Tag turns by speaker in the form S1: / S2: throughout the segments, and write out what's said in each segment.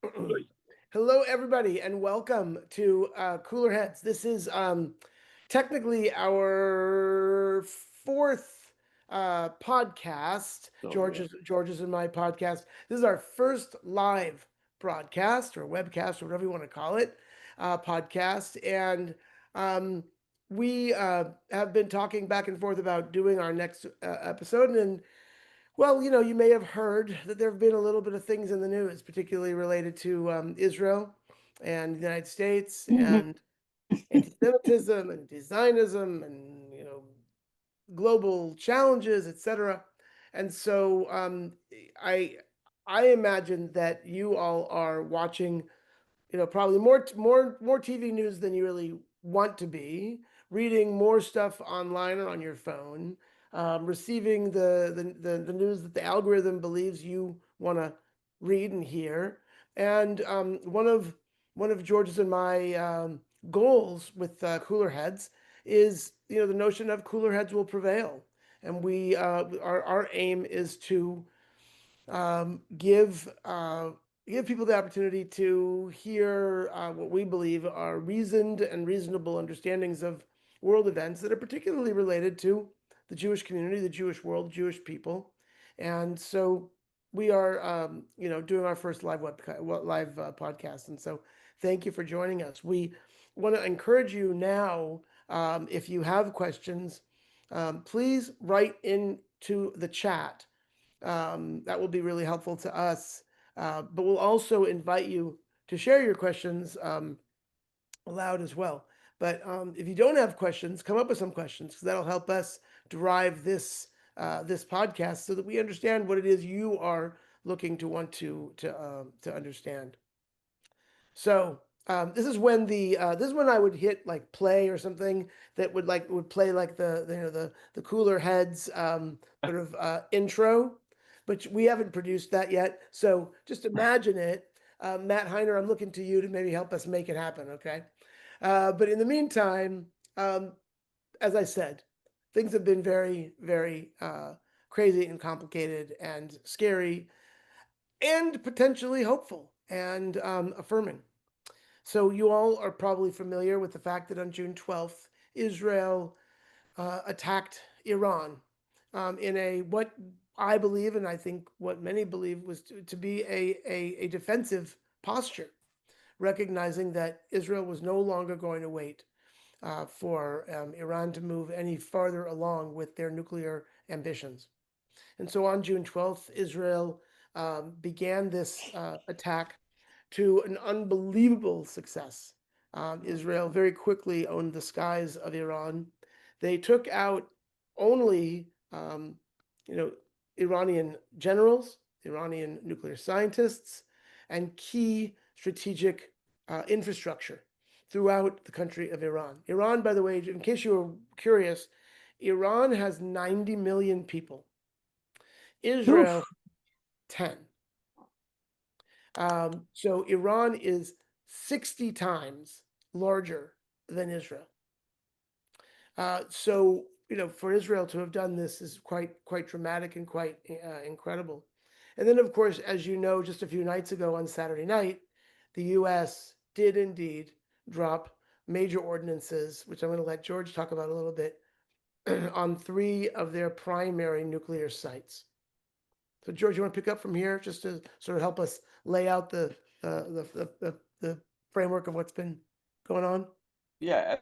S1: Hello, everybody, and welcome to Cooler Heads. This is technically our fourth podcast.
S2: Oh yeah.
S1: George's and my podcast. This is our first live broadcast or webcast or whatever you want to call it, podcast, and um, we have been talking back and forth about doing our next episode, and well, you may have heard that there have been a little bit of things in the news, particularly related to Israel and the United States and anti-Semitism and Zionism and global challenges, etc. And so I I imagine that you all are watching probably more TV news than you really want to be, reading more stuff online or on your phone, receiving the news that the algorithm believes you want to read and hear. And one of George's and my goals with Cooler Heads is the notion of cooler heads will prevail, and our aim is to give people the opportunity to hear what we believe are reasoned and reasonable understandings of world events that are particularly related to the Jewish community, the Jewish world, Jewish people, and so we are, doing our first live podcast, and so thank you for joining us. We want to encourage you now, if you have questions, please write into the chat. That will be really helpful to us. But we'll also invite you to share your questions aloud as well. But if you don't have questions, come up with some questions because that'll help us drive this podcast so that we understand what it is you are looking to want to understand. So this is when I would hit like play or something that would play like the cooler heads sort of intro, but we haven't produced that yet. So just imagine it. Matt Heiner, I'm looking to you to maybe help us make it happen. Okay, but in the meantime, um, as I said, things have been very very crazy and complicated and scary and potentially hopeful and affirming. So you all are probably familiar with the fact that on June 12th, Israel attacked Iran in what I believe, and I think what many believe, was to be a defensive posture, recognizing that Israel was no longer going to wait for Iran to move any farther along with their nuclear ambitions. And so on June 12th, Israel began this attack to an unbelievable success. Israel very quickly owned the skies of Iran. They took out only, you know, Iranian generals, Iranian nuclear scientists, and key strategic infrastructure throughout the country of Iran. Iran, by the way, in case you were curious, Iran has 90 million people. Israel,
S2: Oof.
S1: 10. So Iran is 60 times larger than Israel. So for Israel to have done this is quite dramatic and quite incredible. And then, of course, as you know, just a few nights ago on Saturday night, the U.S. did indeed drop major ordinances, which I'm going to let George talk about a little bit, on 3 of their primary nuclear sites. So, George, you want to pick up from here just to sort of help us lay out the framework of what's been going on?
S2: Yeah,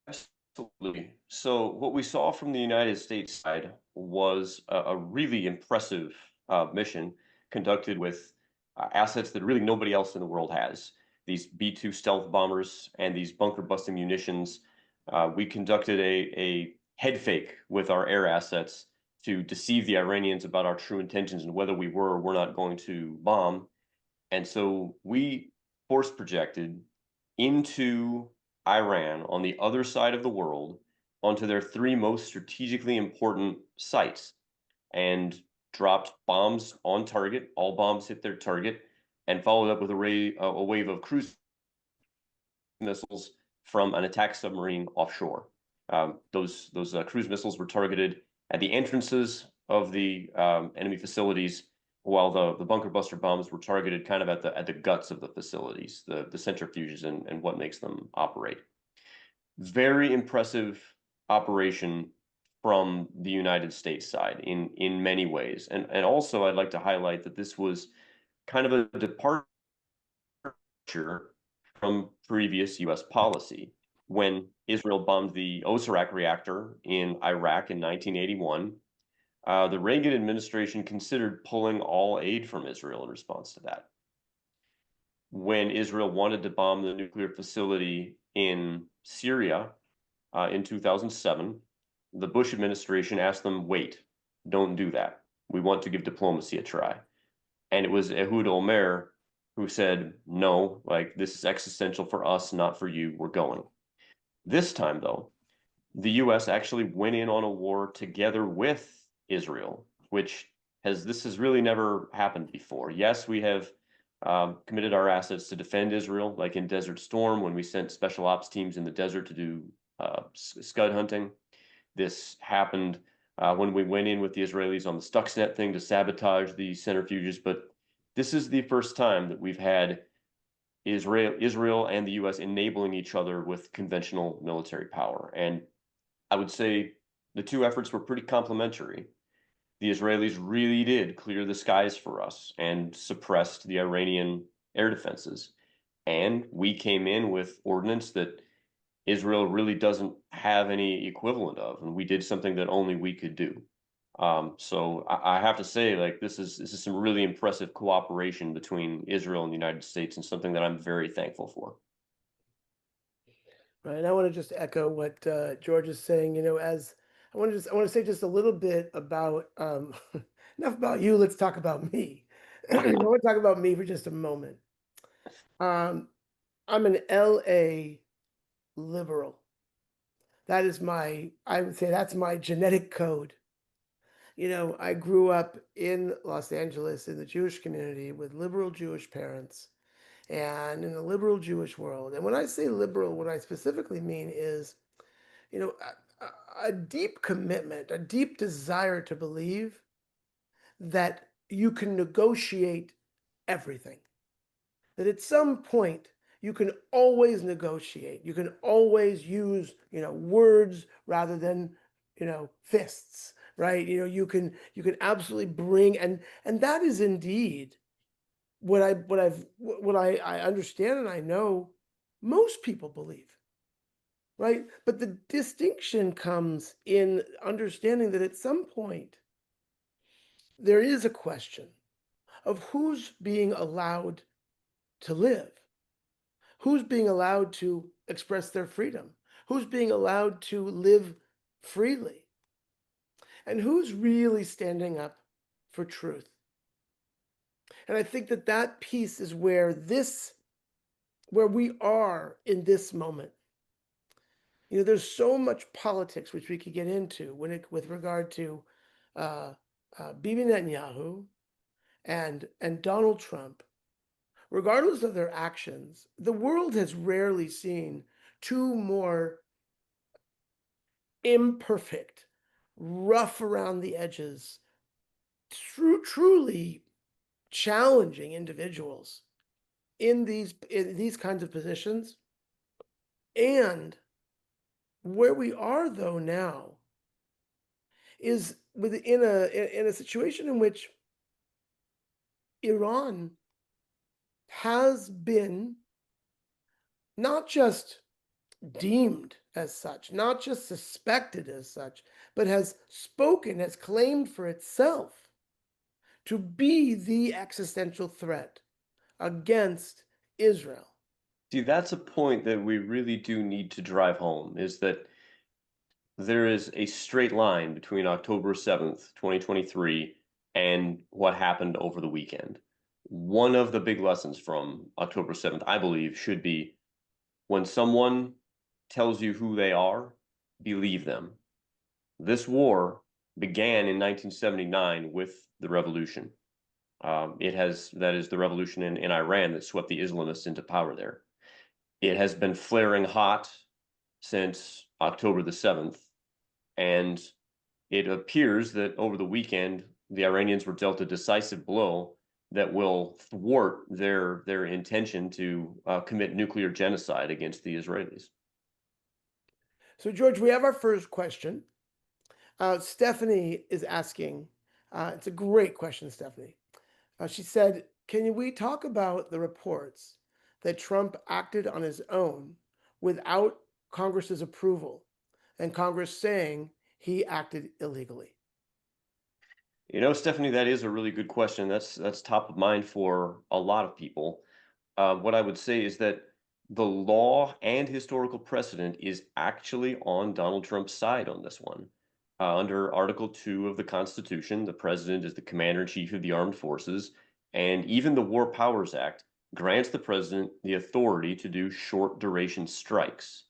S2: absolutely. So what we saw from the United States side was a really impressive mission conducted with assets that really nobody else in the world has. These B-2 stealth bombers and these bunker busting munitions. We conducted a head fake with our air assets to deceive the Iranians about our true intentions and whether we were or were not going to bomb. And so we force projected into Iran on the other side of the world onto their 3 most strategically important sites and dropped bombs on target. All bombs hit their target and followed up with a wave of cruise missiles from an attack submarine offshore. Those cruise missiles were targeted at the entrances of the enemy facilities while the bunker buster bombs were targeted kind of at the guts of the facilities, the centrifuges and what makes them operate. Very impressive operation from the United States side in many ways. And also I'd like to highlight that this was kind of a departure from previous US policy. When Israel bombed the Osirak reactor in Iraq in 1981, the Reagan administration considered pulling all aid from Israel in response to that. When Israel wanted to bomb the nuclear facility in Syria in 2007, the Bush administration asked them, wait, don't do that. We want to give diplomacy a try. And it was Ehud Olmert who said, no, like this is existential for us, not for you. We're going. This time, though, the US actually went in on a war together with Israel, which this has really never happened before. Yes, we have committed our assets to defend Israel, like in Desert Storm when we sent special ops teams in the desert to do scud hunting. This happened when we went in with the Israelis on the Stuxnet thing to sabotage the centrifuges. But this is the first time that we've had Israel and the U.S. enabling each other with conventional military power. And I would say the two efforts were pretty complementary. The Israelis really did clear the skies for us and suppressed the Iranian air defenses. And we came in with ordnance that Israel really doesn't have any equivalent of, and we did something that only we could do. So I have to say, like this is some really impressive cooperation between Israel and the United States, and something that I'm very thankful for.
S1: Right. And I want to just echo what George is saying. As I want to say just a little bit about enough about you. Let's talk about me. I want to talk about me for just a moment. Um, I'm an LA liberal. That is I would say that's my genetic code. I grew up in Los Angeles in the Jewish community with liberal Jewish parents and in the liberal Jewish world. And when I say liberal, what I specifically mean is, you know, a deep commitment, a deep desire to believe that you can negotiate everything. That at some point you can always negotiate. You can always use, words rather than, fists, right? You can absolutely bring and that is indeed what I understand and I know most people believe, right? But the distinction comes in understanding that at some point there is a question of who's being allowed to live, who's being allowed to express their freedom, who's being allowed to live freely, and who's really standing up for truth. And I think that that piece is where we are in this moment. There's so much politics which we could get into with regard to uh, Bibi Netanyahu and Donald Trump. Regardless of their actions, the world has rarely seen two more imperfect, rough around the edges, truly challenging individuals in these kinds of positions. And where we are though now is in a situation in which Iran has been not just deemed as such, not just suspected as such, but has spoken, has claimed for itself to be the existential threat against Israel.
S2: See, that's a point that we really do need to drive home, is that there is a straight line between October 7th, 2023, and what happened over the weekend. One of the big lessons from October 7th, I believe, should be when someone tells you who they are, believe them. This war began in 1979 with the revolution. That is the revolution in Iran that swept the Islamists into power there. It has been flaring hot since October the 7th, and it appears that over the weekend, the Iranians were dealt a decisive blow that will thwart their intention to commit nuclear genocide against the Israelis.
S1: So, George, we have our first question. Stephanie is asking, it's a great question, Stephanie. She said, can we talk about the reports that Trump acted on his own without Congress's approval and Congress saying he acted illegally?
S2: You know, Stephanie, that is a really good question. That's top of mind for a lot of people. What I would say is that the law and historical precedent is actually on Donald Trump's side on this one. Under Article 2 of the Constitution, the president is the commander in chief of the armed forces, and even the War Powers Act grants the president the authority to do short duration strikes.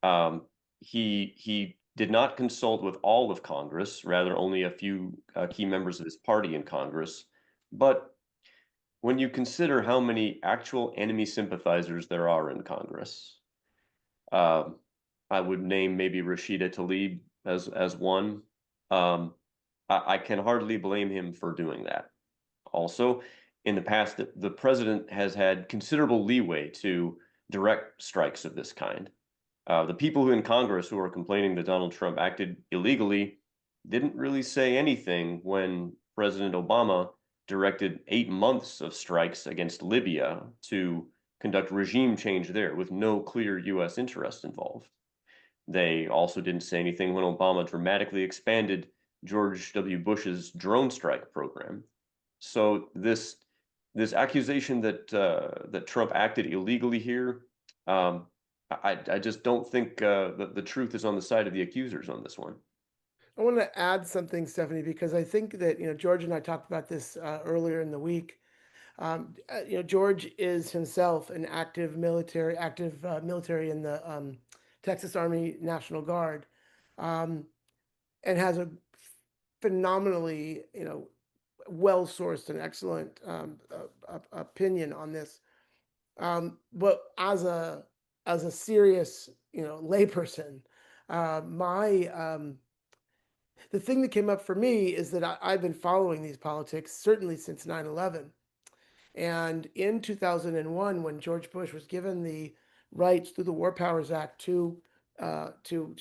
S2: Um, he did not consult with all of Congress, rather only a few key members of his party in Congress. But when you consider how many actual enemy sympathizers there are in Congress, um, I would name maybe Rashida Tlaib as one. Um, I can hardly blame him for doing that. Also, in the past, the president has had considerable leeway to direct strikes of this kind. The people who in Congress who are complaining that Donald Trump acted illegally didn't really say anything when President Obama directed 8 months of strikes against Libya to conduct regime change there with no clear U.S. interest involved. They also didn't say anything when Obama dramatically expanded George W. Bush's drone strike program. So this accusation that Trump acted illegally here, um, I just don't think that the truth is on the side of the accusers on this one.
S1: I want to add something, Stephanie, because I think that George and I talked about this earlier in the week. George is himself an active military in the Texas Army National Guard, um, and has a phenomenally well sourced and excellent opinion on this. But as a serious layperson, my the thing that came up for me is that I've been following these politics certainly since 9/11. And in 2001, when George Bush was given the rights through the War Powers Act to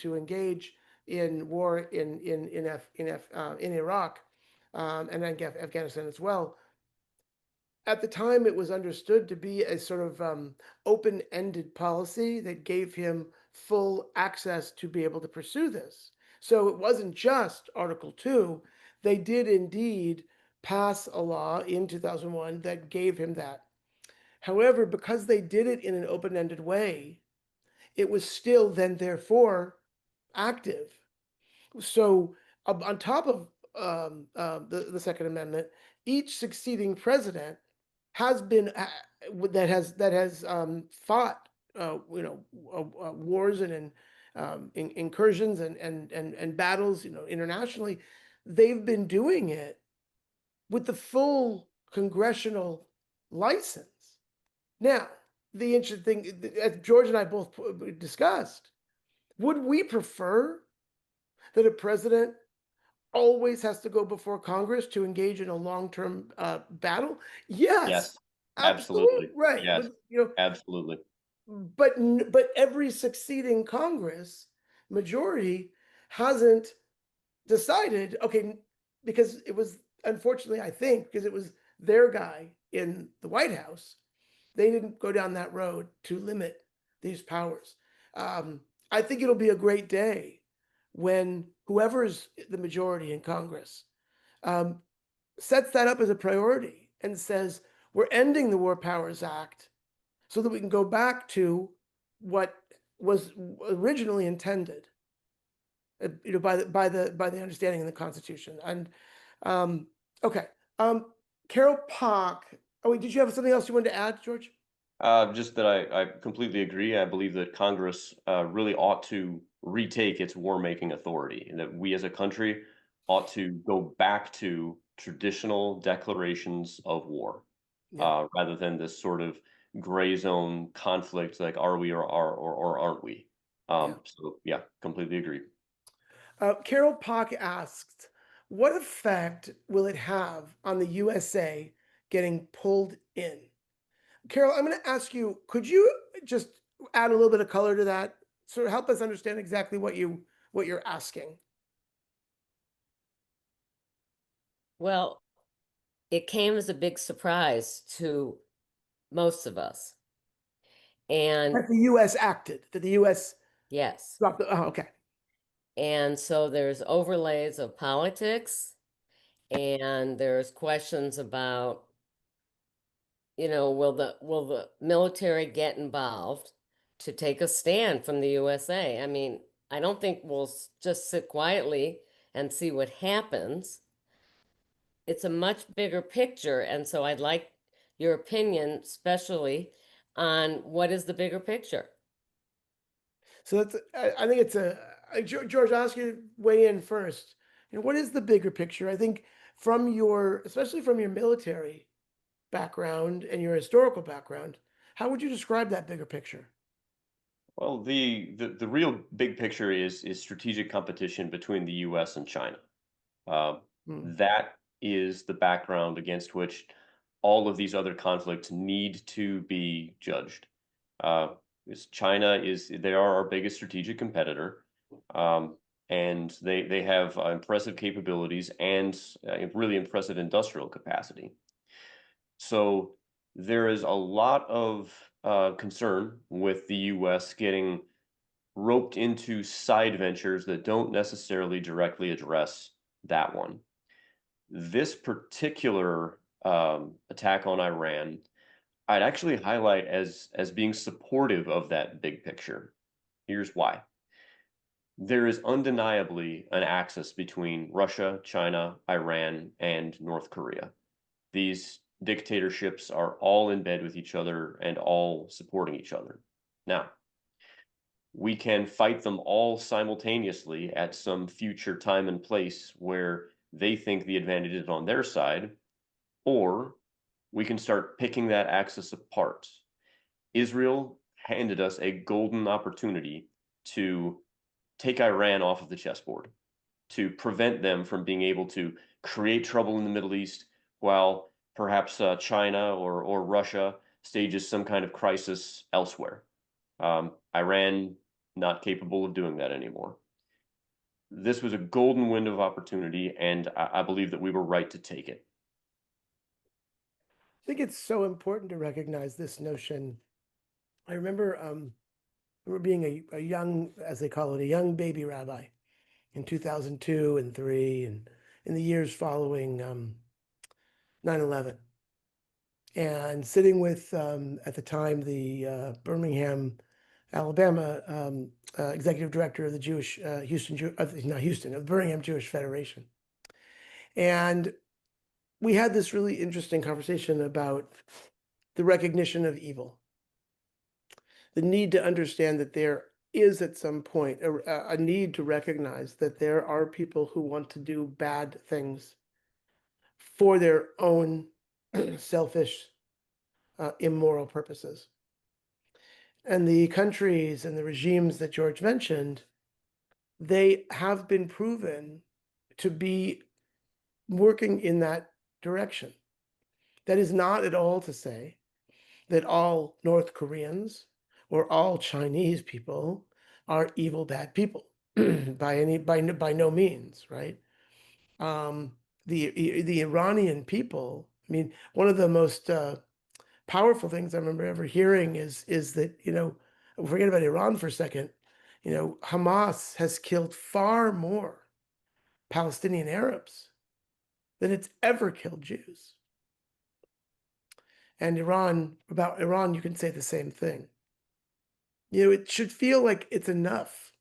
S1: engage in war in Iraq, and then Afghanistan as well, at the time it was understood to be a sort of open-ended policy that gave him full access to be able to pursue this. So it wasn't just Article 2. They did indeed pass a law in 2001 that gave him that. However, because they did it in an open-ended way, it was still then therefore active. So on top of the Second Amendment, each succeeding president has been that has fought wars and incursions and battles internationally. They've been doing it with the full congressional license. Now, the interesting thing, as George and I both discussed, would we prefer that a president always has to go before Congress to engage in a long-term battle? Yes,
S2: Yes,
S1: absolutely
S2: absolutely.
S1: right.
S2: Yes,
S1: But
S2: absolutely.
S1: but every succeeding Congress majority hasn't decided. Okay, because it was unfortunately, I think, because it was their guy in the White House, they didn't go down that road to limit these powers. Um, I think it'll be a great day when whoever's the majority in Congress um, sets that up as a priority and says, we're ending the War Powers Act so that we can go back to what was originally intended, by the understanding in the Constitution. And um, okay, Carol Pock. Oh, wait, did you have something else you wanted to add, George?
S2: Just that I completely agree. I believe that Congress really ought to retake its war-making authority, and that we as a country ought to go back to traditional declarations of war,
S1: Yeah,
S2: rather than this sort of gray zone conflict, like are we or aren't we?
S1: yeah.
S2: So yeah, completely agree.
S1: Carol Pock asked, What effect will it have on the USA getting pulled in? Carol, I'm going to ask you, could you just add a little bit of color to that? Sort of help us understand exactly what you're asking.
S3: Well, it came as a big surprise to most of us. And
S1: That the US acted, that the US
S3: yes,
S1: dropped the, oh, okay.
S3: and so there's overlays of politics, and there's questions about, will the military get involved to take a stand from the USA? I mean, I don't think we'll just sit quietly and see what happens. It's a much bigger picture, and so I'd like your opinion, especially on what is the bigger picture.
S1: So that's, I think it's George, I'll ask you to weigh in first. What is the bigger picture? I think from your, especially from your military background and your historical background, how would you describe that bigger picture?
S2: Well, the real big picture is strategic competition between the U.S. and China. Um,
S1: Hmm.
S2: that is the background against which all of these other conflicts need to be judged. Uh, China they are our biggest strategic competitor, um, and they have impressive capabilities and really impressive industrial capacity. So there is a lot of concern with the U.S. getting roped into side ventures that don't necessarily directly address that one. This particular attack on Iran, I'd actually highlight as being supportive of that big picture. Here's why. There is undeniably an axis between Russia, China, Iran, and North Korea. These dictatorships are all in bed with each other and all supporting each other. Now, we can fight them all simultaneously at some future time and place where they think the advantage is on their side, or we can start picking that axis apart. Israel handed us a golden opportunity to take Iran off of the chessboard, to prevent them from being able to create trouble in the Middle East while perhaps China or Russia stages some kind of crisis elsewhere. Iran not capable of doing that anymore. This was a golden window of opportunity, and I believe that we were right to take it.
S1: I think it's so important to recognize this notion. I remember being a young, as they call it, a young baby rabbi in 2002 and 3 and in the years following 9/11, and sitting with at the time the Birmingham, Alabama executive director of the Jewish not Houston, of the Birmingham Jewish Federation. And we had this really interesting conversation about the recognition of evil, the need to understand that there is at some point a need to recognize that there are people who want to do bad things for their own selfish, immoral purposes. And the countries and the regimes that George mentioned, they have been proven to be working in that direction. That is not at all to say that all North Koreans or all Chinese people are evil, bad people by no means, right? Um, the Iranian people. I mean, one of the most powerful things I remember ever hearing is that forget about Iran for a second. Hamas has killed far more Palestinian Arabs than it's ever killed Jews. And about Iran, you can say the same thing. It should feel like it's enough.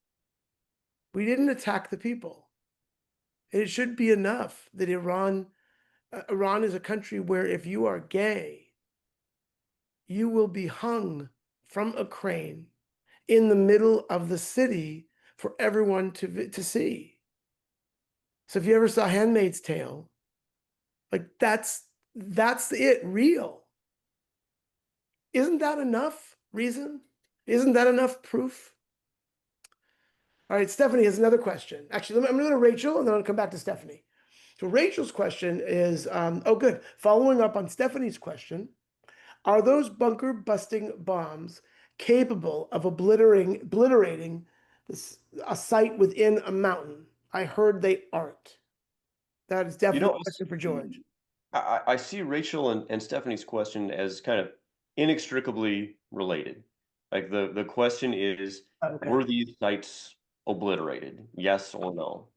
S1: We didn't attack the people. And it should be enough that Iran is a country where if you are gay, you will be hung from a crane in the middle of the city for everyone to see. So if you ever saw Handmaid's Tale, like that's it, real. Isn't that enough reason? Isn't that enough proof? All right, Stephanie has another question. Actually, I'm going to Rachel, and then I'll come back to Stephanie. So Rachel's question is, oh, good. Following up on Stephanie's question, are those bunker busting bombs capable of obliterating a site within a mountain? I heard they aren't. That is
S2: You
S1: definitely
S2: know,
S1: a question for George.
S2: I see Rachel and Stephanie's question as kind of inextricably related. Like the question is,
S1: Okay.
S2: were these sites obliterated? Yes or no?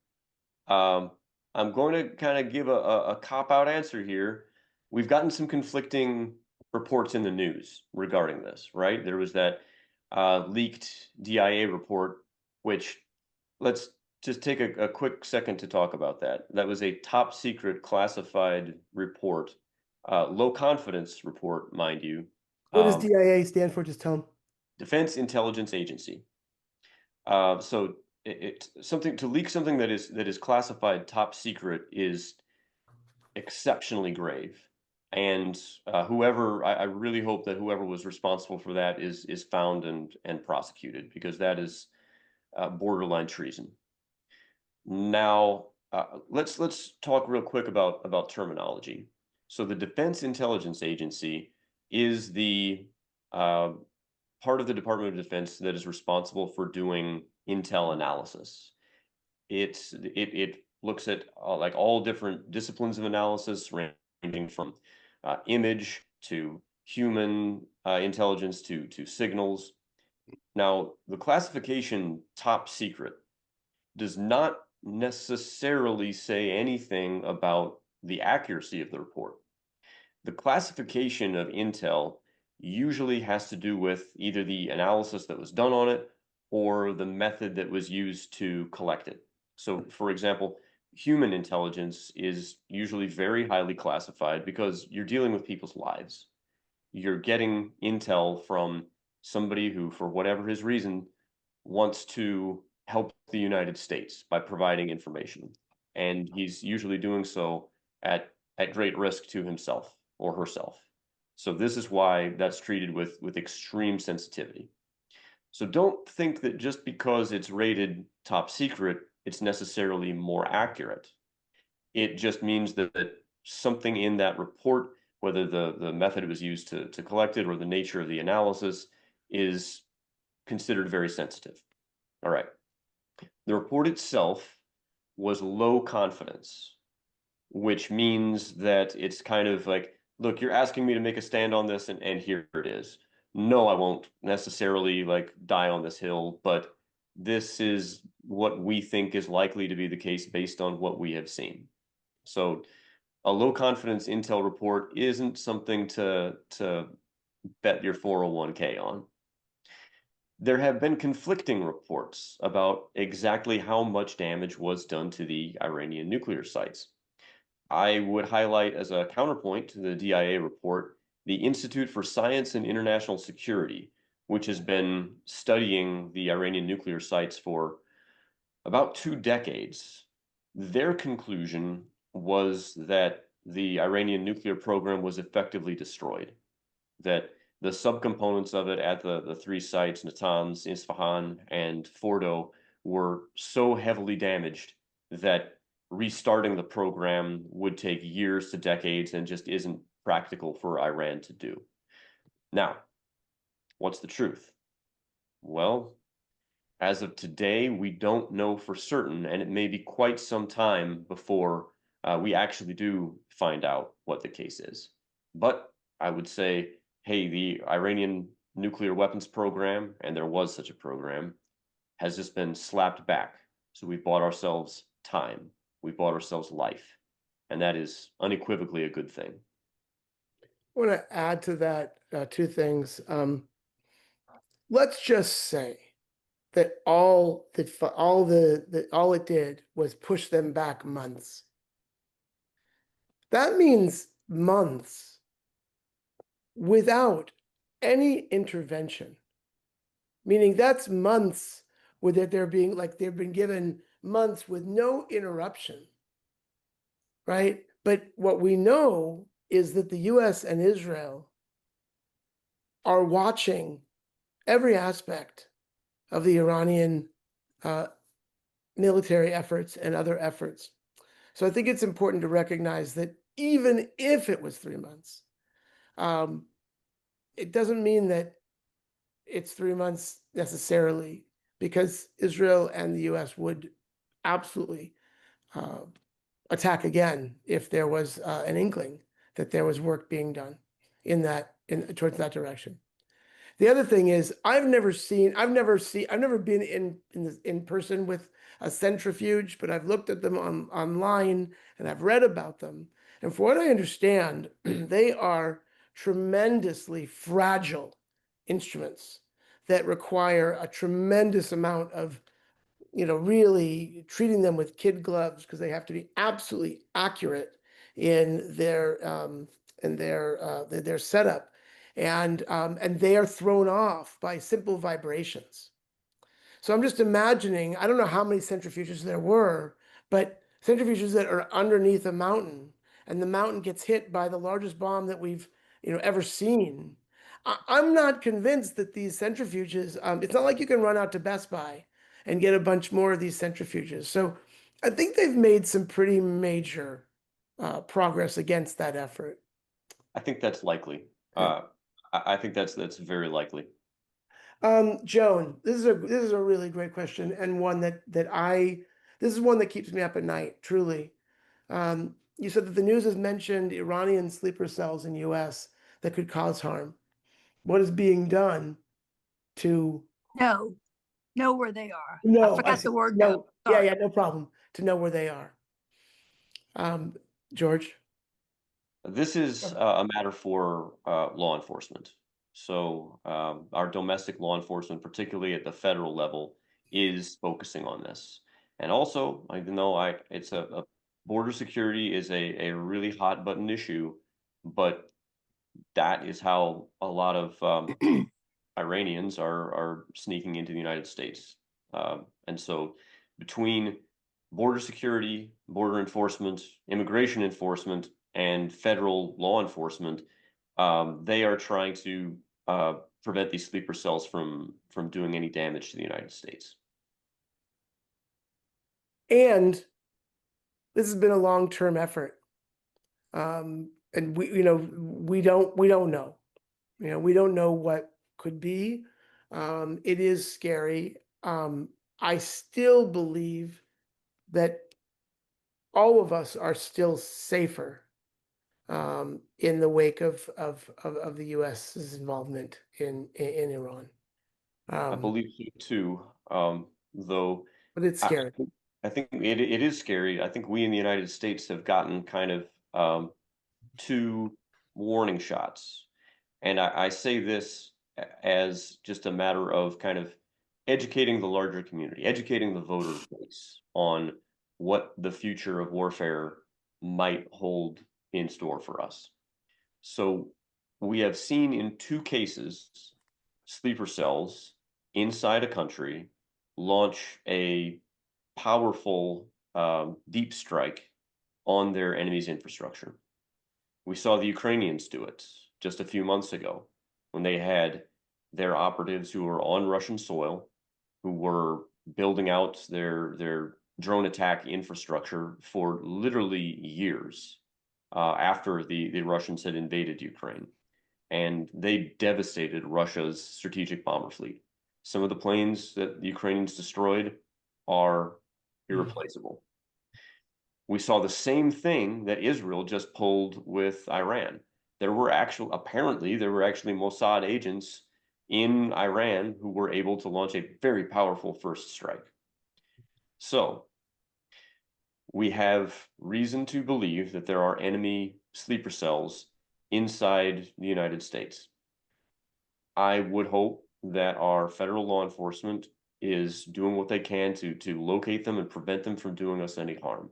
S2: Um, I'm going to kind of give a cop-out answer here. We've gotten some conflicting reports in the news regarding this, right? There was that leaked DIA report, which let's just take a quick second to talk about that. That was a top secret classified report, low confidence report, mind you,
S1: What does
S2: um,
S1: DIA stand for? Just tell him.
S2: Defense Intelligence Agency. So something to leak something that is classified top secret is exceptionally grave. And whoever I really hope that whoever was responsible for that is found and prosecuted because that is borderline treason. Now, let's talk real quick about terminology. So the Defense Intelligence Agency is the uh, part of the Department of Defense that is responsible for doing intel analysis. It looks at like all different disciplines of analysis, ranging from image to human intelligence to signals. Now, the classification top secret does not necessarily say anything about the accuracy of the report. The classification of intel usually has to do with either the analysis that was done on it or the method that was used to collect it. So, for example, human intelligence is usually very highly classified because you're dealing with people's lives. You're getting intel from somebody who, for whatever his reason, wants to help the United States by providing information. And he's usually doing so at great risk to himself or herself. So this is why that's treated with extreme sensitivity. So don't think that just because it's rated top secret, it's necessarily more accurate. It just means that something in that report, whether the method it was used to collect it or the nature of the analysis, is considered very sensitive. All right. The report itself was low confidence, which means that it's kind of like, look, you're asking me to make a stand on this, and here it is. No, I won't necessarily like die on this hill, but this is what we think is likely to be the case based on what we have seen. So a low confidence intel report isn't something to bet your 401k on. There have been conflicting reports about exactly how much damage was done to the Iranian nuclear sites. I would highlight as a counterpoint to the DIA report the Institute for Science and International Security, which has been studying the Iranian nuclear sites for about 2 decades. Their conclusion was that the Iranian nuclear program was effectively destroyed, that the subcomponents of it at the three sites, Natanz, Isfahan, and Fordo, were so heavily damaged that restarting the program would take years to decades and just isn't practical for Iran to do. Now, what's the truth? Well, as of today, we don't know for certain, and it may be quite some time before we actually do find out what the case is. But I would say, hey, the Iranian nuclear weapons program, and there was such a program, has just been slapped back. So we've bought ourselves time, we've bought ourselves life, and that is unequivocally a good thing.
S1: I want to add to that two things. Let's just say that all it did was push them back months. That means months without any intervention, meaning that's months with it there being like they've been given months with no interruption, right? But what we know is that the US and Israel are watching every aspect of the Iranian military efforts and other efforts. So I think it's important to recognize that even if it was 3 months, it doesn't mean that it's 3 months necessarily, because Israel and the US would absolutely attack again if there was an inkling that there was work being done towards that direction. The other thing is, I've never been in person with a centrifuge, but I've looked at them online and I've read about them. And for what I understand, they are tremendously fragile instruments that require a tremendous amount of, really treating them with kid gloves, because they have to be absolutely accurate in their setup, and they are thrown off by simple vibrations. So I'm just imagining, I don't know how many centrifuges there were, but centrifuges that are underneath a mountain, and the mountain gets hit by the largest bomb that we've ever seen. I'm not convinced that these centrifuges, it's not like you can run out to Best Buy and get a bunch more of these centrifuges. So I think they've made some pretty major progress against that effort.
S2: I think that's likely.
S1: Yeah.
S2: I think that's very likely.
S1: Joan, this is a really great question, and one this is one that keeps me up at night, truly. You said that the news has mentioned Iranian sleeper cells in US that could cause harm. What is being done to
S4: know where they are? I
S1: know?
S4: forgot the word.
S1: No,
S4: Sorry.
S1: yeah, no problem. To know where they are. George?
S2: This is a matter for law enforcement. So our domestic law enforcement, particularly at the federal level, is focusing on this. And also, even though it's a border security is a really hot button issue, but that is how a lot of Iranians are sneaking into the United States. And so between border security, border enforcement, immigration enforcement, and federal law enforcement, they are trying to prevent these sleeper cells from doing any damage to the United States.
S1: And this has been a long-term effort. And we don't know. We don't know what could be. It is scary. I still believe that all of us are still safer in the wake of the US's involvement in Iran.
S2: I believe so too, though.
S1: But it's scary.
S2: I think it is scary. I think we in the United States have gotten kind of two warning shots. And I say this as just a matter of kind of educating the larger community, educating the voter base on what the future of warfare might hold in store for us. So we have seen in two cases sleeper cells inside a country launch a powerful deep strike on their enemy's infrastructure. We saw the Ukrainians do it just a few months ago when they had their operatives who were on Russian soil, who were building out their drone attack infrastructure for literally years after the Russians had invaded Ukraine. And they devastated Russia's strategic bomber fleet. Some of the planes that the Ukrainians destroyed are irreplaceable. We saw the same thing that Israel just pulled with Iran. Apparently, there were actually Mossad agents in Iran who were able to launch a very powerful first strike. So we have reason to believe that there are enemy sleeper cells inside the United States. I would hope that our federal law enforcement is doing what they can to locate them and prevent them from doing us any harm.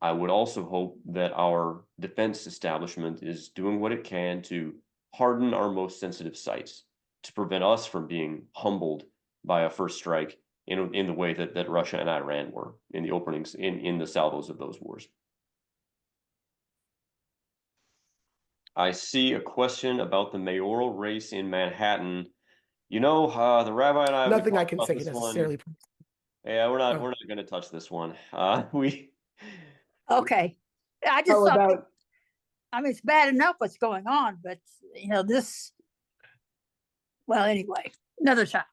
S2: I would also hope that our defense establishment is doing what it can to harden our most sensitive sites to prevent us from being humbled by a first strike in the way that Russia and Iran were in the openings, in the salvos of those wars. I see a question about the mayoral race in Manhattan. The rabbi and I,
S1: Nothing I can say
S2: this
S1: necessarily.
S2: Yeah, we're not going to touch this one.
S4: Okay. I just
S1: How
S4: thought,
S1: about,
S4: I mean, it's bad enough what's going on, but this, well, anyway, another time.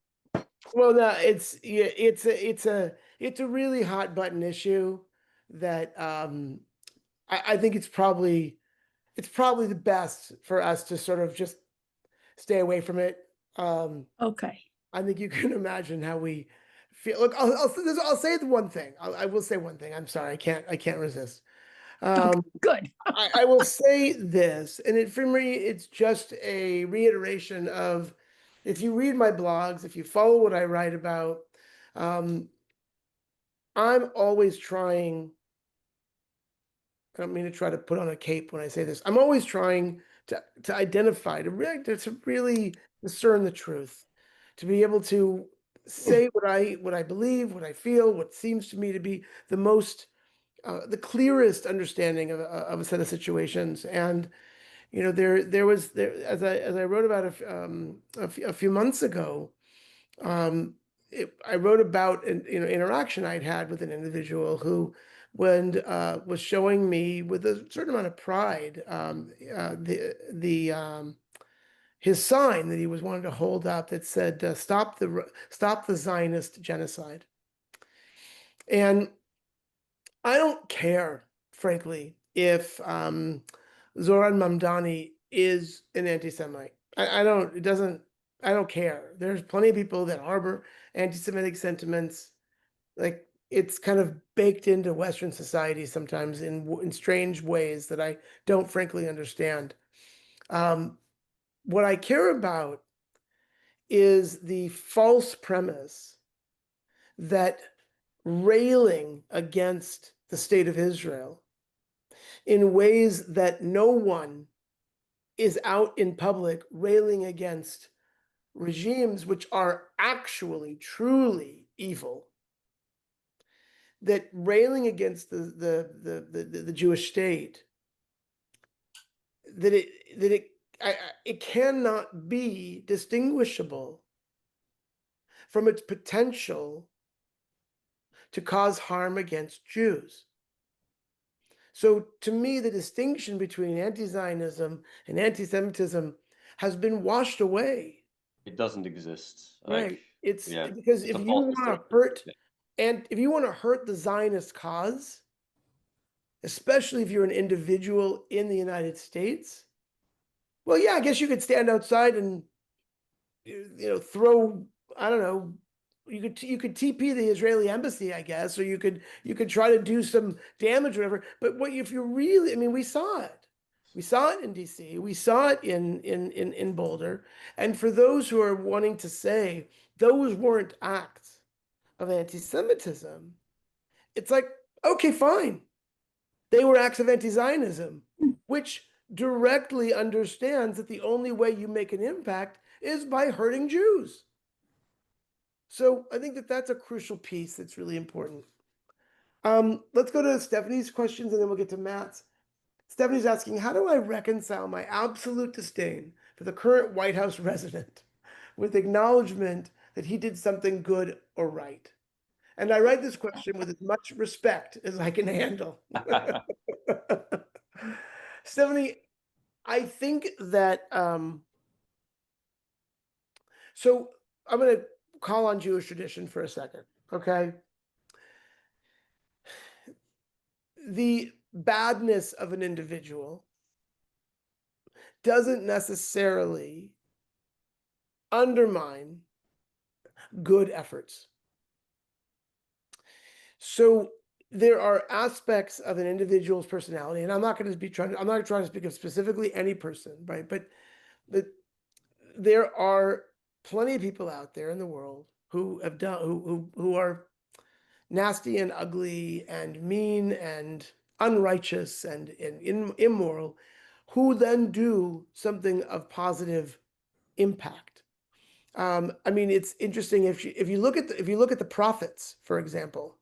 S1: well, no, it's a really hot button issue that I think it's probably the best for us to sort of just stay away from it.
S4: Okay.
S1: I think you can imagine how we feel. Look, I'll say the one thing. I will say one thing. I'm sorry, I can't resist.
S4: Good.
S1: I will say this, and for me, it's just a reiteration of, if you read my blogs, if you follow what I write about, I'm always trying. I don't mean to try to put on a cape when I say this. I'm always trying to identify, to really discern the truth, to be able to say what I believe, what I feel, what seems to me to be the most the clearest understanding of a set of situations. And there was as I wrote about a few months ago. I wrote about an interaction I'd had with an individual who, when was showing me with a certain amount of pride his sign that he was wanting to hold up that said stop the Zionist genocide. And I don't care, frankly, if Zoran Mamdani is an anti-Semite. I don't. It doesn't. I don't care. There's plenty of people that harbor anti-Semitic sentiments. Like, it's kind of baked into Western society sometimes in strange ways that I don't frankly understand. What I care about is the false premise that railing against the state of Israel in ways that no one is out in public railing against regimes which are actually truly evil, that railing against the Jewish state, that it cannot be distinguishable from its potential to cause harm against Jews. So to me, the distinction between anti-Zionism and anti-Semitism has been washed away.
S2: It doesn't exist.
S1: Right.
S2: Like,
S1: It's
S2: yeah,
S1: because
S2: it's
S1: if
S2: a
S1: you
S2: false
S1: want to
S2: distinction.
S1: hurt,
S2: Yeah.
S1: and if you want to hurt the Zionist cause, especially if you're an individual in the United States, well, yeah, I guess you could stand outside and throw, I don't know, you could TP the Israeli embassy, I guess, or you could try to do some damage, or whatever. But if you really, I mean, we saw it. We saw it in DC. We saw it in Boulder. And for those who are wanting to say those weren't acts of anti-Semitism, it's like, okay, fine. They were acts of anti-Zionism, which directly understands that the only way you make an impact is by hurting Jews. So I think that that's a crucial piece that's really important. Let's go to Stephanie's questions and then we'll get to Matt's. Stephanie's asking, how do I reconcile my absolute disdain for the current White House resident with acknowledgement that he did something good or right? And I write this question with as much respect as I can handle. Stephanie, I think that, so I'm going to call on Jewish tradition for a second, okay? The badness of an individual doesn't necessarily undermine good efforts. So there are aspects of an individual's personality, and I'm not trying to speak of specifically any person, right? But there are plenty of people out there in the world who have done who are nasty and ugly and mean and unrighteous and immoral, who then do something of positive impact. I mean, it's interesting if you look at the prophets, for example,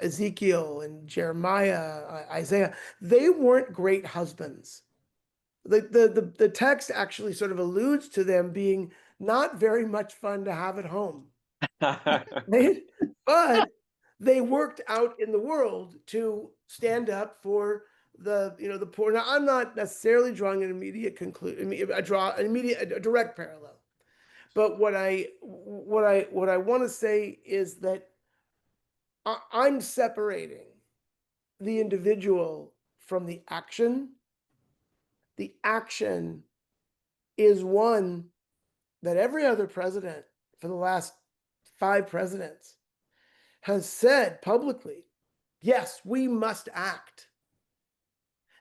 S1: Ezekiel and Jeremiah, Isaiah, they weren't great husbands. The text actually sort of alludes to them being not very much fun to have at home. Right? But they worked out in the world to stand up for the the poor. Now, I'm not necessarily drawing an immediate conclusion. I draw a direct parallel. But what I want to say is that I'm separating the individual from the action. The action is one that every other president for the last 5 presidents has said publicly, yes, we must act.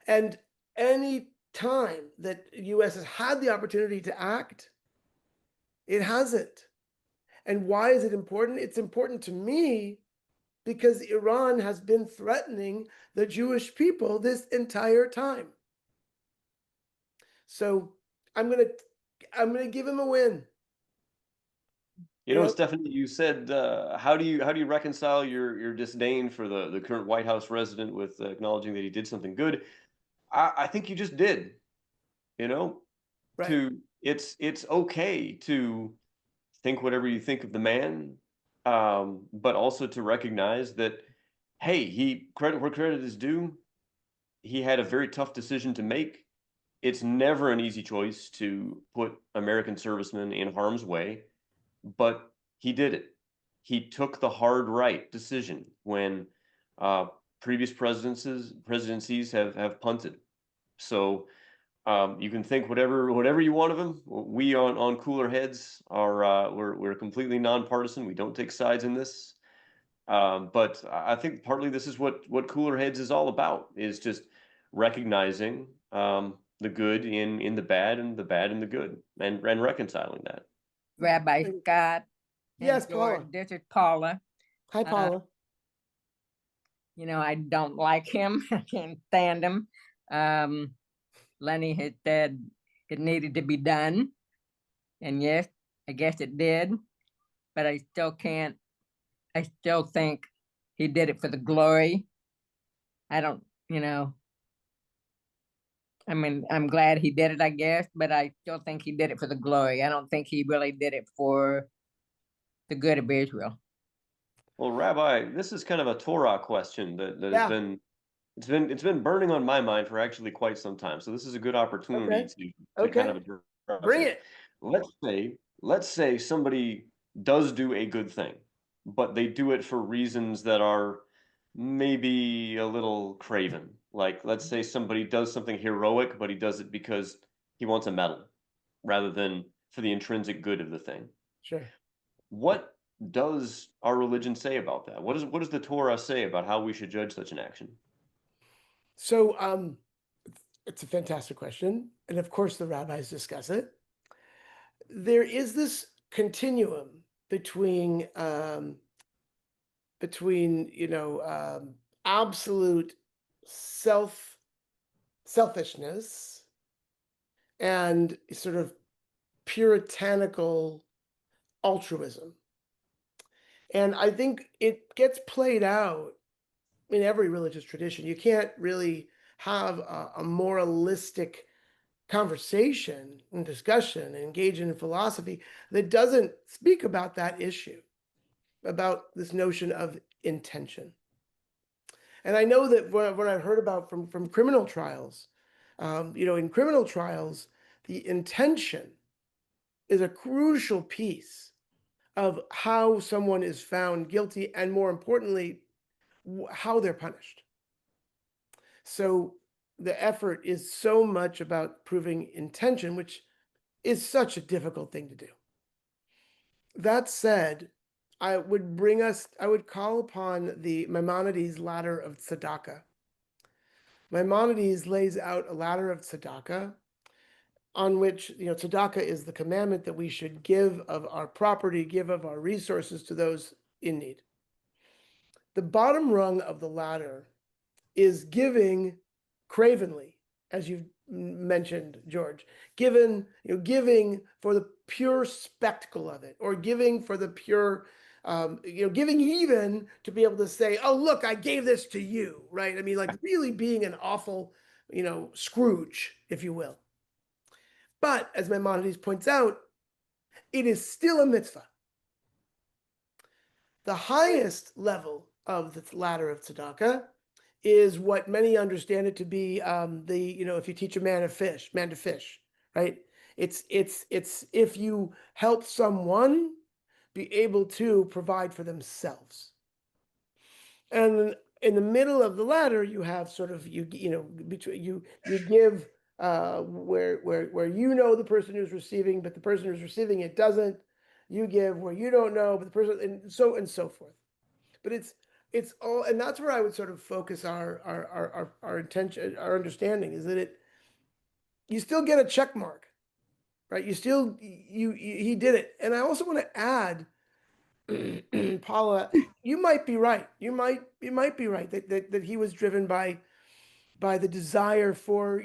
S1: And any time that the US has had the opportunity to act, it hasn't. And why is it important? It's important to me because Iran has been threatening the Jewish people this entire time. So I'm gonna give him a win.
S2: You know, Stephanie, you said, how do you reconcile your disdain for the current White House resident with acknowledging that he did something good? I think you just did. You know,
S1: Right.
S2: It's okay to think whatever you think of the man, but also to recognize that, hey, he credit where credit is due. He had a very tough decision to make. It's never an easy choice to put American servicemen in harm's way, but he did it. He took the hard right decision when previous presidencies have punted. So you can think whatever you want of him. We on Cooler Heads are we're completely nonpartisan. We don't take sides in this. But I think partly this is what Cooler Heads is all about, is just recognizing the good in the bad and the bad in the good, and reconciling that.
S4: Rabbi Scott.
S1: Yes,
S4: and George,
S1: Paula.
S4: this is Paula.
S1: Hi, Paula.
S4: You know, I don't like him. I can't stand him. Lenny had said it needed to be done. And yes, I guess it did. But I still can't, I still think he did it for the glory. I don't, I mean, I'm glad he did it, I guess, but I still think he did it for the glory. I don't think he really did it for the good of Israel.
S2: Well, Rabbi, this is kind of a Torah question that has
S1: Yeah.
S2: been it's been burning on my mind for actually quite some time. So this is a good opportunity to kind of address
S1: Bring
S2: it.
S1: it.
S2: Let's say somebody does do a good thing, but they do it for reasons that are maybe a little craven. Like, let's say somebody does something heroic, but he does it because he wants a medal rather than for the intrinsic good of the thing.
S1: Sure.
S2: What does our religion say about that? What does the Torah say about how we should judge such an action?
S1: So it's a fantastic question. And of course the rabbis discuss it. There is this continuum between absolute selfishness and sort of puritanical altruism. And I think it gets played out in every religious tradition. You can't really have a moralistic conversation and discussion and engage in philosophy that doesn't speak about that issue, about this notion of intention. And I know that what I've heard about from criminal trials, in criminal trials, the intention is a crucial piece of how someone is found guilty, and more importantly, how they're punished. So the effort is so much about proving intention, which is such a difficult thing to do. That said, I would call upon the Maimonides ladder of tzedakah. Maimonides lays out a ladder of tzedakah on which, tzedakah is the commandment that we should give of our property, give of our resources to those in need. The bottom rung of the ladder is giving cravenly, as you've mentioned, George, giving for the pure spectacle of it, or giving for the pure, giving even to be able to say, oh, look, I gave this to you, right? I mean, like really being an awful, Scrooge, if you will. But as Maimonides points out, it is still a mitzvah. The highest level of the ladder of tzedakah is what many understand it to be, if you teach a man to fish, right? It's if you help someone be able to provide for themselves. And in the middle of the ladder, you have sort of between you give where the person who's receiving, but the person who's receiving it doesn't. You give where you don't know, but the person, and so forth. But it's all, and that's where I would sort of focus our attention, our understanding is that you still get a check mark, right? You still he did it. And I also want to add, Paula, you might be right. You might be right that he was driven by the desire for,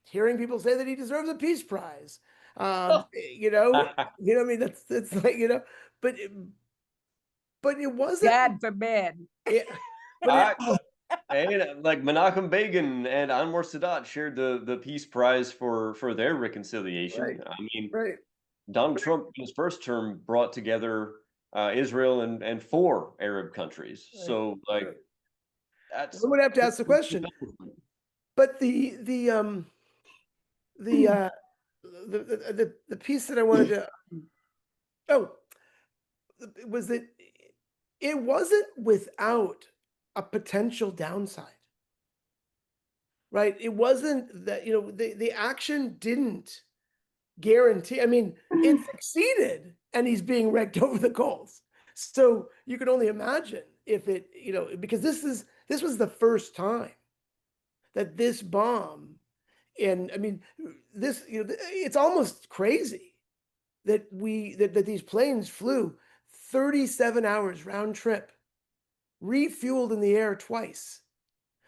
S1: hearing people say that he deserves a peace prize. I mean, that's like, but it wasn't.
S4: God forbid.
S1: But
S2: And like Menachem Begin and Anwar Sadat shared the peace prize for their reconciliation.
S1: Right.
S2: I mean,
S1: right.
S2: Donald Trump in his first term brought together Israel and 4 Arab countries.
S1: Right.
S2: So like
S1: Right.
S2: that's
S1: I would have to ask the question. But the piece that I wanted to was that it wasn't without a potential downside. Right? It wasn't that, the action didn't guarantee. I mean, it succeeded and he's being raked over the coals. So you can only imagine if it, because this was the first time that this bomb, and I mean, this, it's almost crazy that that these planes flew 37 hours round trip, refueled in the air twice.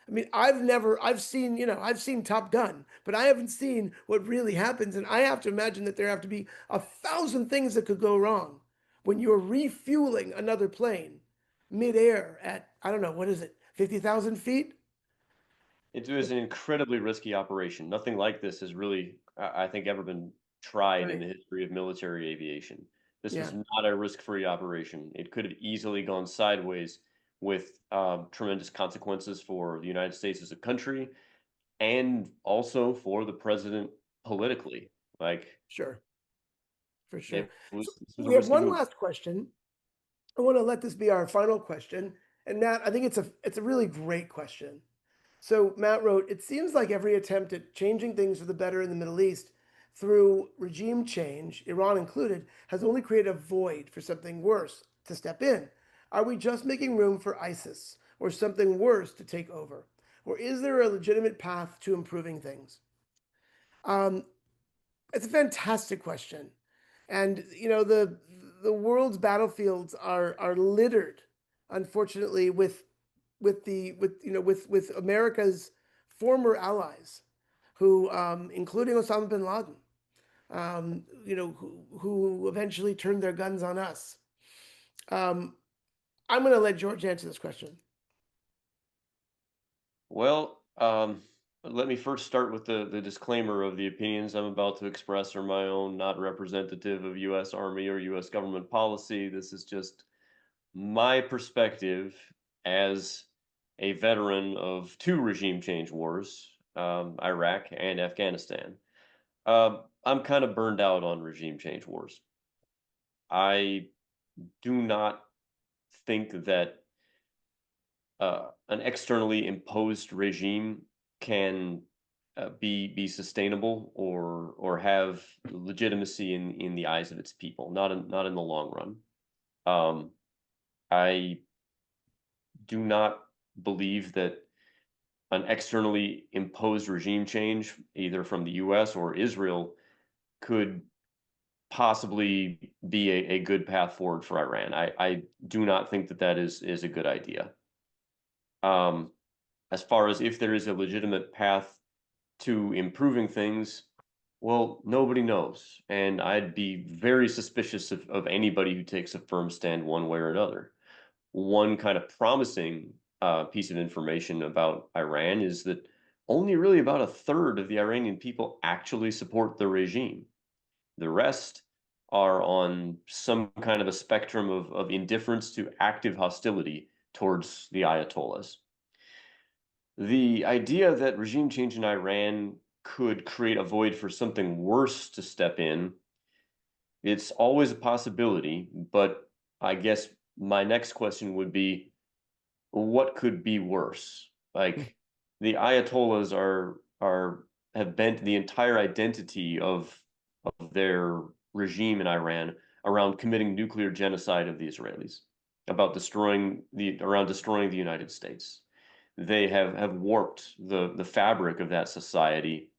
S1: I mean, I've seen Top Gun, but I haven't seen what really happens. And I have to imagine that there have to be 1,000 things that could go wrong when you're refueling another plane midair at, I don't know, what is it, 50,000 feet?
S2: It was an incredibly risky operation. Nothing like this has really, I think, ever been tried in the history of military aviation. This was not a risk-free operation. It could have easily gone sideways with tremendous consequences for the United States as a country and also for the president politically. Like,
S1: Sure. For sure.
S2: this was
S1: We
S2: a
S1: have
S2: risky
S1: one
S2: move.
S1: last question. I want to let this be our final question. And Matt, I think it's a really great question. So Matt wrote, it seems like every attempt at changing things for the better in the Middle East through regime change, Iran included, has only created a void for something worse to step in. Are we just making room for ISIS or something worse to take over? Or is there a legitimate path to improving things? It's a fantastic question. And the world's battlefields are littered, unfortunately, with America's former allies, who, including Osama bin Laden, who eventually turned their guns on us. I'm going to let George answer this question.
S2: Well, let me first start with the disclaimer of the opinions I'm about to express are my own, not representative of U.S. Army or U.S. government policy. This is just my perspective as a veteran of 2 regime change wars, Iraq and Afghanistan. I'm kind of burned out on regime change wars. I do not think that an externally imposed regime can be sustainable or have legitimacy in the eyes of its people. Not in the long run. I do not believe that an externally imposed regime change, either from the U.S. or Israel, could possibly be a good path forward for Iran. I do not think that is a good idea. As far as if there is a legitimate path to improving things, well, nobody knows. And I'd be very suspicious of anybody who takes a firm stand one way or another. One kind of promising piece of information about Iran is that only really about 1/3 of the Iranian people actually support the regime. The rest are on some kind of a spectrum of indifference to active hostility towards the Ayatollahs. The idea that regime change in Iran could create a void for something worse to step in, it's always a possibility, but I guess my next question would be, what could be worse? Like the Ayatollahs have bent the entire identity of their regime in Iran around committing nuclear genocide of the Israelis, about destroying the United States. They have warped the fabric of that society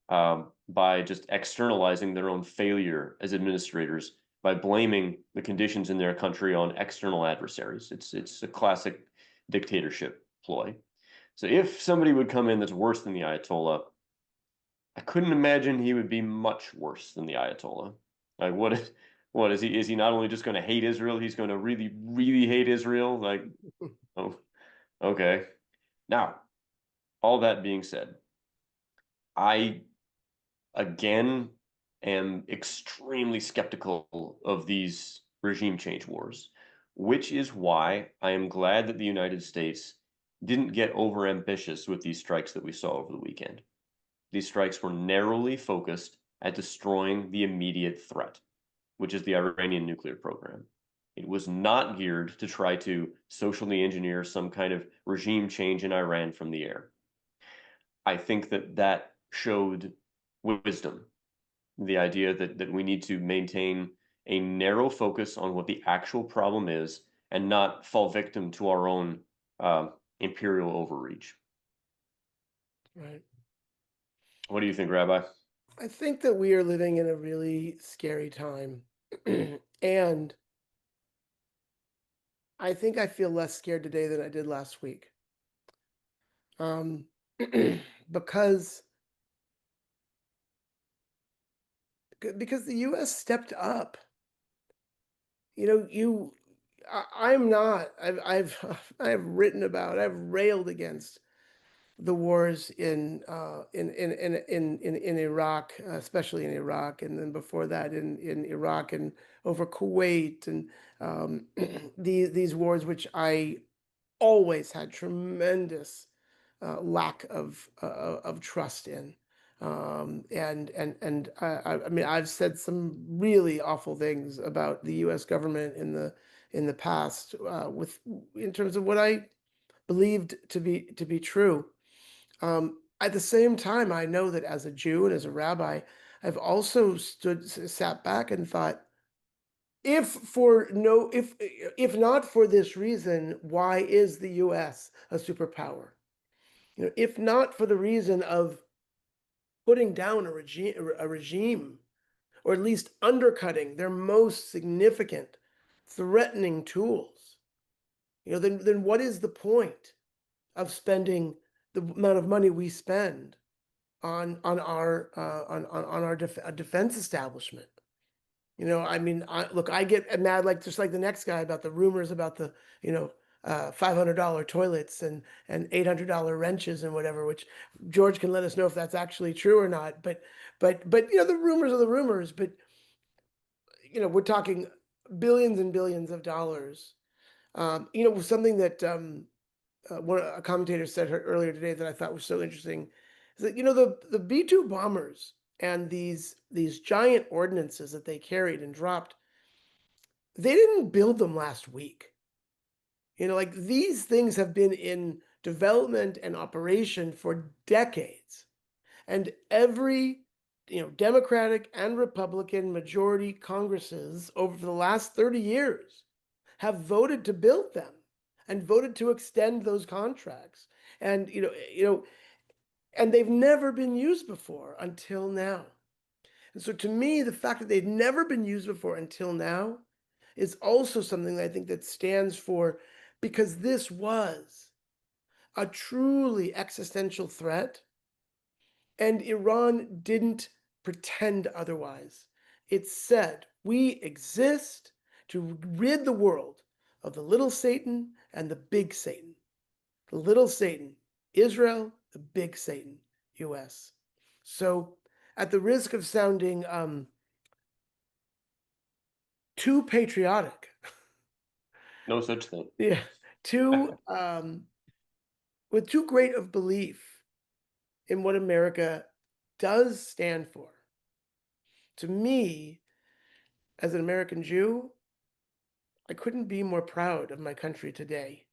S2: by just externalizing their own failure as administrators, by blaming the conditions in their country on external adversaries. It's a classic dictatorship ploy. So if somebody would come in that's worse than the Ayatollah, I couldn't imagine he would be much worse than the Ayatollah. Like what is he not only just going to hate Israel, he's going to really, really hate Israel? Like, oh, okay. Now, all that being said, I again am extremely skeptical of these regime change wars, which is why I am glad that the United States didn't get overambitious with these strikes that we saw over the weekend. These strikes were narrowly focused at destroying the immediate threat, which is the Iranian nuclear program. It was not geared to try to socially engineer some kind of regime change in Iran from the air. I think that showed wisdom, the idea that we need to maintain a narrow focus on what the actual problem is and not fall victim to our own imperial overreach.
S1: Right.
S2: What do you think, Rabbi?
S1: I think that we are living in a really scary time. And I think I feel less scared today than I did last week. Because the US stepped up. I'm not, I've written about, I've railed against the wars in Iraq, especially in Iraq, and then before that in Iraq and over Kuwait, and these wars which I always had tremendous lack of trust in. I mean, I've said some really awful things about the U.S. government in the past, in terms of what I believed to be true. At the same time, I know that as a Jew and as a rabbi, I've also sat back and thought, if not for this reason, why is the U.S. a superpower? If not for the reason of putting down a regime, or at least undercutting their most significant threatening tools, then what is the point of spending the amount of money we spend on our defense establishment? I mean, I get mad, like just like the next guy, about the rumors about the $500 toilets and $800 wrenches and whatever, which George can let us know if that's actually true or not. But the rumors are the rumors. But we're talking billions and billions of dollars. Something that a commentator said earlier today that I thought was so interesting is that the B-2 bombers and these giant ordinances that they carried and dropped, they didn't build them last week. Like, these things have been in development and operation for decades, and every Democratic and Republican majority Congresses over the last 30 years have voted to build them and voted to extend those contracts. And and they've never been used before until now. And so to me, the fact that they've never been used before until now is also something that I think that stands for, because this was a truly existential threat, and Iran didn't pretend otherwise. It said, we exist to rid the world of the little Satan and the big Satan. The little Satan, Israel; the big Satan, US. So, at the risk of sounding too patriotic,
S2: No such thing.
S1: yeah, too with too great of belief in what America does stand for. To me, as an American Jew, I couldn't be more proud of my country today.